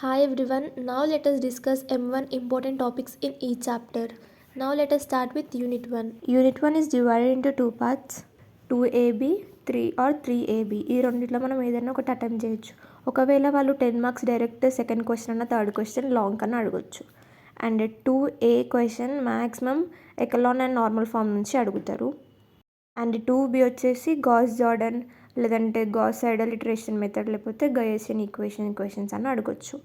Hi everyone, now let us discuss M1 important topics in each chapter. Now let us start with Unit 1. Unit 1 is divided into two parts, 2AB, 3 or 3AB. ఈ రెండిట్లో మనం ఏదైనా ఒకటి attempt చేయొచ్చు. ఒకవేళ వాళ్ళు 10 marks direct second question అన్న third question long కన్నా అడగొచ్చు. And 2A question maximum echelon and normal form నుంచి అడుగుతారు. అండ్ 2B వచ్చేసి గాస్ జార్డన్ లేదంటే గాస్ సైడల్ ఇటరేషన్ మెథడ్ లేకపోతే గయోసియన్ ఈక్వేషన్స్ అని అడగొచ్చు.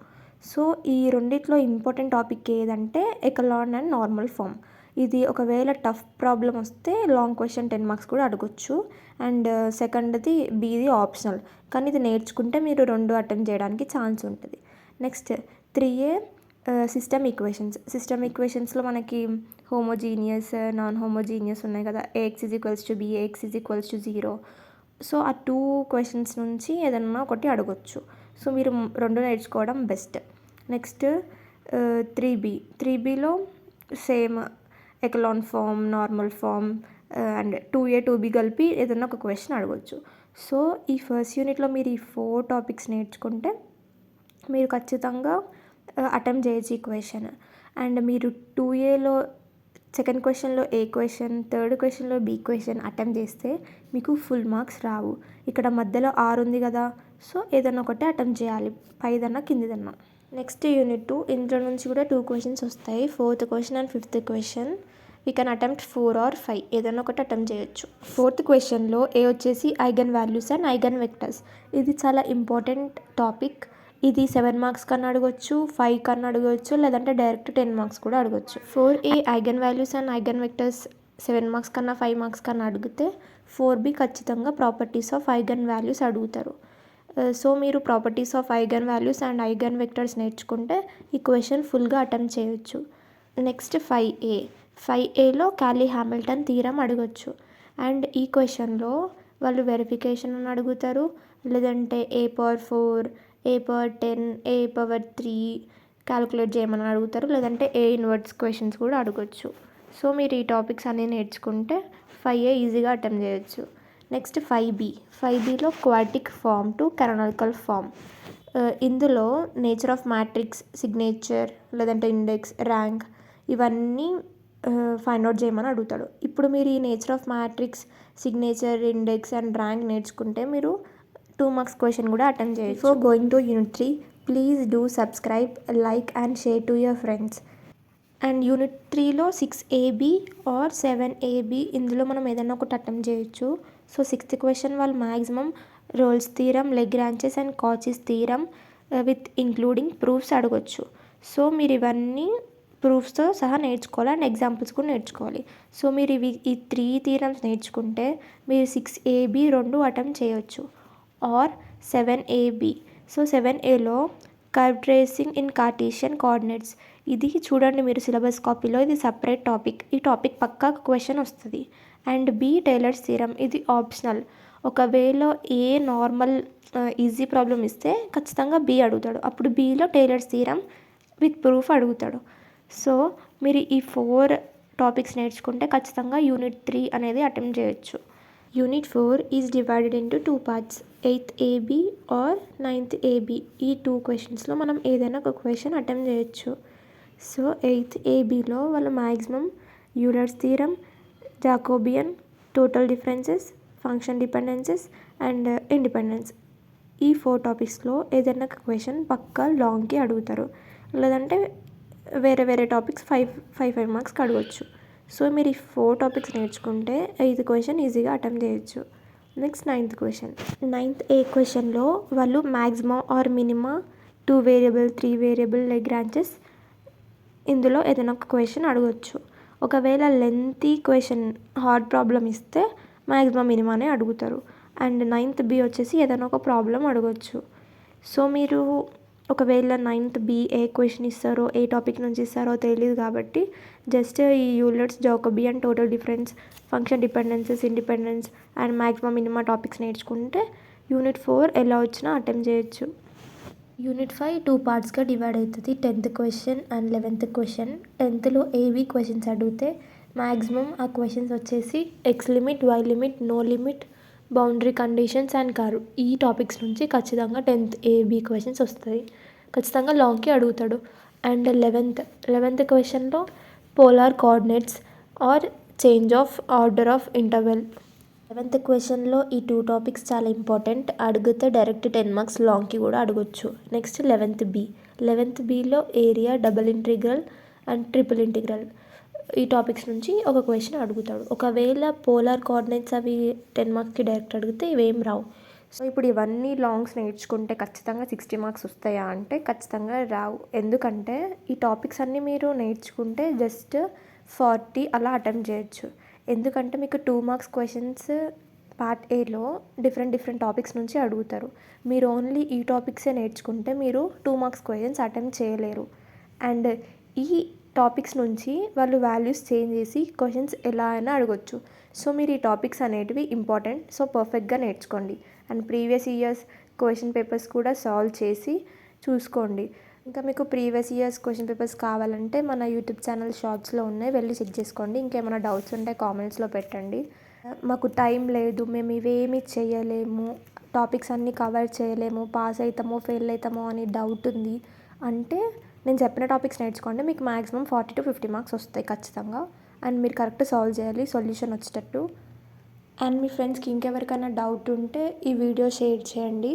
సో ఈ రెండిట్లో ఇంపార్టెంట్ టాపిక్ ఏదంటే ఎకలాన్ అండ్ నార్మల్ ఫామ్. ఇది ఒకవేళ టఫ్ ప్రాబ్లం వస్తే లాంగ్ క్వశ్చన్ 10 మార్క్స్ కూడా అడగొచ్చు. అండ్ సెకండ్ది బీది ఆప్షనల్, కానీ ఇది నేర్చుకుంటే మీరు రెండు అటెంప్ట్ చేయడానికి ఛాన్స్ ఉంటుంది. నెక్స్ట్ 3A సిస్టమ్ ఈక్వేషన్స్లో మనకి హోమోజీనియస్ నాన్ హోమోజీనియస్ ఉన్నాయి కదా, AX is equals to B, AX is equals to 0. So ఆ 2 క్వశ్చన్స్ నుంచి ఏదన్నా ఒకటి అడగొచ్చు. సో మీరు రెండు నేర్చుకోవడం బెస్ట్. నెక్స్ట్ 3Bలో same echelon form, normal form and 2A 2B కలిపి ఏదన్నా ఒక క్వశ్చన్ అడగొచ్చు. సో ఈ ఫస్ట్ యూనిట్లో మీరు ఈ 4 టాపిక్స్ నేర్చుకుంటే మీరు ఖచ్చితంగా అటెంప్ట్ చేయొచ్చు ఈ క్వశ్చన్. అండ్ మీరు 2Aలో సెకండ్ క్వశ్చన్లో ఏ క్వశ్చన్, థర్డ్ క్వశ్చన్లో బి క్వశ్చన్ అటెంప్ట్ చేస్తే మీకు ఫుల్ మార్క్స్ రావు. ఇక్కడ మధ్యలో 6 ఉంది కదా, సో ఏదన్నా ఒకటి అటెంప్ట్ చేయాలి, పైదన్నా కిందిదన్నా. నెక్స్ట్ యూనిట్ 2, ఇందులో నుంచి కూడా 2 క్వశ్చన్స్ వస్తాయి, 4th question and 5th question. We can attempt 4 or 5, ఏదైనా ఒకటి అటెంప్ట్ చేయొచ్చు. 4th క్వశ్చన్లో ఏ వచ్చేసి eigen values and eigen vectors. ఇది చాలా ఇంపార్టెంట్ టాపిక్. ఇది 7 మార్క్స్ కన్నా అడగొచ్చు, 5 కన్నా అడగవచ్చు, లేదంటే డైరెక్ట్ 10 మార్క్స్ కూడా అడగొచ్చు. 4A eigen values and eigen vectors 7 marks కన్నా 5 మార్క్స్ కన్నా అడిగితే 4B ఖచ్చితంగా ప్రాపర్టీస్ ఆఫ్ ఐగన్ వాల్యూస్ అడుగుతారు. సో మీరు properties of eigen values and eigen vectors నేర్చుకుంటే ఈ క్వశ్చన్ ఫుల్గా అటెంప్ట్ చేయొచ్చు. నెక్స్ట్ 5Aలో క్యాలీ హామిల్టన్ థీరం అడగొచ్చు. అండ్ ఈ క్వశ్చన్లో వాళ్ళు వెరిఫికేషన్ అని అడుగుతారు, లేదంటే A⁴, A⁻10, A⁻3 క్యాలిక్యులేట్ చేయమని అడుగుతారు, లేదంటే A ఇన్వర్స్ క్వశ్చన్స్ కూడా అడగొచ్చు. సో మీరు ఈ టాపిక్స్ అన్నీ నేర్చుకుంటే 5A ఈజీగా అటెంప్ట్ చేయొచ్చు. నెక్స్ట్ 5Bలో quadratic form to canonical form. ఇందులో నేచర్ ఆఫ్ మ్యాట్రిక్స్, సిగ్నేచర్ లేదంటే ఇండెక్స్, ర్యాంక్ ఇవన్నీ ఫైండ్ అవుట్ చేయమని అడుగుతాడు. ఇప్పుడు మీరు ఈ nature of matrix, signature, index and rank నేర్చుకుంటే మీరు 2 మార్క్స్ క్వశ్చన్ కూడా అటెంప్ట్ చేయొచ్చు. Before going to Unit 3, please do subscribe, like and share to your friends. And unit 3లో 6AB or 7AB ఇందులో మనం ఏదైనా ఒకటి అటెంప్ట్ చేయొచ్చు. సో 6th క్వశ్చన్ వాళ్ళు maximum Rolle's theorem, Lagrange's and Cauchy's theorem with including proofs అడగొచ్చు. So మీరు ఇవన్నీ ప్రూఫ్స్తో సహా నేర్చుకోవాలి అండ్ ఎగ్జాంపుల్స్ కూడా నేర్చుకోవాలి. సో మీరు ఈ 3 థీరమ్స్ నేర్చుకుంటే మీరు 6AB 2 అటెంప్ట్ చేయొచ్చు. Or 7AB. సో 7Aలో curve tracing in Cartesian coordinates. ఇది చూడండి మీరు సిలబస్ కాపీలో, ఇది సపరేట్ టాపిక్. ఈ టాపిక్ పక్కా క్వశ్చన్ వస్తుంది. అండ్ B టైలర్స్ థీరం, ఇది ఆప్షనల్. ఒకవేళ ఏ నార్మల్ ఈజీ ప్రాబ్లం ఇస్తే ఖచ్చితంగా B అడుగుతాడు, అప్పుడు Bలో టైలర్స్ థీరం విత్ ప్రూఫ్ అడుగుతాడు. సో మీరు ఈ 4 టాపిక్స్ నేర్చుకుంటే ఖచ్చితంగా యూనిట్ 3 అనేది అటెంప్ట్ చేయొచ్చు. Unit 4 is divided into 2 parts, 8th AB or 9th AB. ఈ 2 క్వశ్చన్స్లో మనం ఏదైనా ఒక క్వశ్చన్ అటెంప్ట్ చేయొచ్చు. సో 8th ABలో వాళ్ళు maximum Euler's theorem, Jacobian, total differences, function dependences and independence, ఈ 4 టాపిక్స్లో ఏదైనా ఒక క్వశ్చన్ పక్కా లాంగ్కి అడుగుతారు, లేదంటే వేరే టాపిక్స్ 5 మార్క్స్కి అడగవచ్చు. సో మీరు ఈ 4 టాపిక్స్ నేర్చుకుంటే 5th క్వశ్చన్ ఈజీగా అటెంప్ట్ చేయొచ్చు. Next 9th question. 9th A క్వశ్చన్లో వాళ్ళు maxima or minima, 2 variable, 3 variable, Lagrange's ఇందులో ఏదైనా ఒక క్వశ్చన్ అడగవచ్చు. ఒకవేళ లెంతీ క్వశ్చన్, హార్డ్ ప్రాబ్లం ఇస్తే మ్యాక్సిమా మినిమానే అడుగుతారు. అండ్ 9th B వచ్చేసి ఏదైనా ఒక ప్రాబ్లం అడగవచ్చు. సో మీరు ఒకవేళ 9th B ఏ క్వశ్చన్ ఇస్తారో, ఏ టాపిక్ నుంచి ఇస్తారో తెలియదు కాబట్టి జస్ట్ ఈ Euler's, Jacobian, total difference, function dependences, independence and maximum minima topics నేర్చుకుంటే యూనిట్ 4 ఎలా వచ్చినా అటెంప్ట్ చేయొచ్చు. యూనిట్ 5 2 పార్ట్స్గా డివైడ్ అవుతుంది, 10th question and 11th question. 10thలో AB క్వశ్చన్స్ అడిగితే మ్యాక్సిమం ఆ క్వశ్చన్స్ వచ్చేసి x limit, y limit, no limit, boundary conditions and curve, ఈ టాపిక్స్ నుంచి ఖచ్చితంగా 10th AB క్వశ్చన్స్ వస్తాయి. ఖచ్చితంగా లాంగ్కి అడుగుతాడు. అండ్ లెవెంత్ క్వశ్చన్లో polar coordinates or change of order of interval. 11th క్వశ్చన్లో ఈ 2 టాపిక్స్ చాలా ఇంపార్టెంట్. అడిగితే డైరెక్ట్ 10 మార్క్స్ లాంగ్కి కూడా అడగొచ్చు. Next 11th below area, double integral and triple integral ఈ టాపిక్స్ నుంచి ఒక క్వశ్చన్ అడుగుతాడు. ఒకవేళ పోలార్ కోఆర్డినేట్స్ అవి 10 మార్క్స్కి డైరెక్ట్ అడిగితే ఇవేం రావు. సో ఇప్పుడు ఇవన్నీ లాంగ్స్ నేర్చుకుంటే ఖచ్చితంగా 60 మార్క్స్ వస్తాయా అంటే ఖచ్చితంగా రావు. ఎందుకంటే ఈ టాపిక్స్ అన్నీ మీరు నేర్చుకుంటే జస్ట్ 40 అలా అటెంప్ట్ చేయొచ్చు. ఎందుకంటే మీకు 2 మార్క్స్ క్వశ్చన్స్ పార్ట్ ఏలో డిఫరెంట్ టాపిక్స్ నుంచి అడుగుతారు. మీరు ఓన్లీ ఈ టాపిక్సే నేర్చుకుంటే మీరు 2 మార్క్స్ క్వశ్చన్స్ అటెంప్ట్ చేయలేరు. అండ్ ఈ టాపిక్స్ నుంచి వాళ్ళు వాల్యూస్ చేంజ్ చేసి క్వశ్చన్స్ ఎలా అయినా అడగొచ్చు. సో మీరు ఈ టాపిక్స్ అనేటివి ఇంపార్టెంట్. సో పర్ఫెక్ట్గా నేర్చుకోండి. And previous years question papers కూడా సాల్వ్ చేసి చూసుకోండి. ఇంకా మీకు ప్రీవియస్ ఇయర్స్ క్వశ్చన్ పేపర్స్ కావాలంటే మన యూట్యూబ్ ఛానల్ షార్ట్స్లో ఉన్నాయి, వెళ్ళి చెక్ చేసుకోండి. ఇంకేమైనా డౌట్స్ ఉంటే కామెంట్స్లో పెట్టండి. మాకు టైం లేదు, మేము ఇవేమీ చేయలేము, టాపిక్స్ అన్నీ కవర్ చేయలేము, పాస్ అవుతామో ఫెయిల్ అవుతామో అని డౌట్ ఉంది అంటే నేను చెప్పిన టాపిక్స్ నేర్చుకోండి. మీకు మ్యాక్సిమం 40 to 50 మార్క్స్ వస్తాయి ఖచ్చితంగా. అండ్ మీరు కరెక్ట్ సాల్వ్ చేయాలి సొల్యూషన్ వచ్చేటట్టు. అండ్ మీ ఫ్రెండ్స్కి ఇంకెవరికైనా డౌట్ ఉంటే ఈ వీడియో షేర్ చేయండి.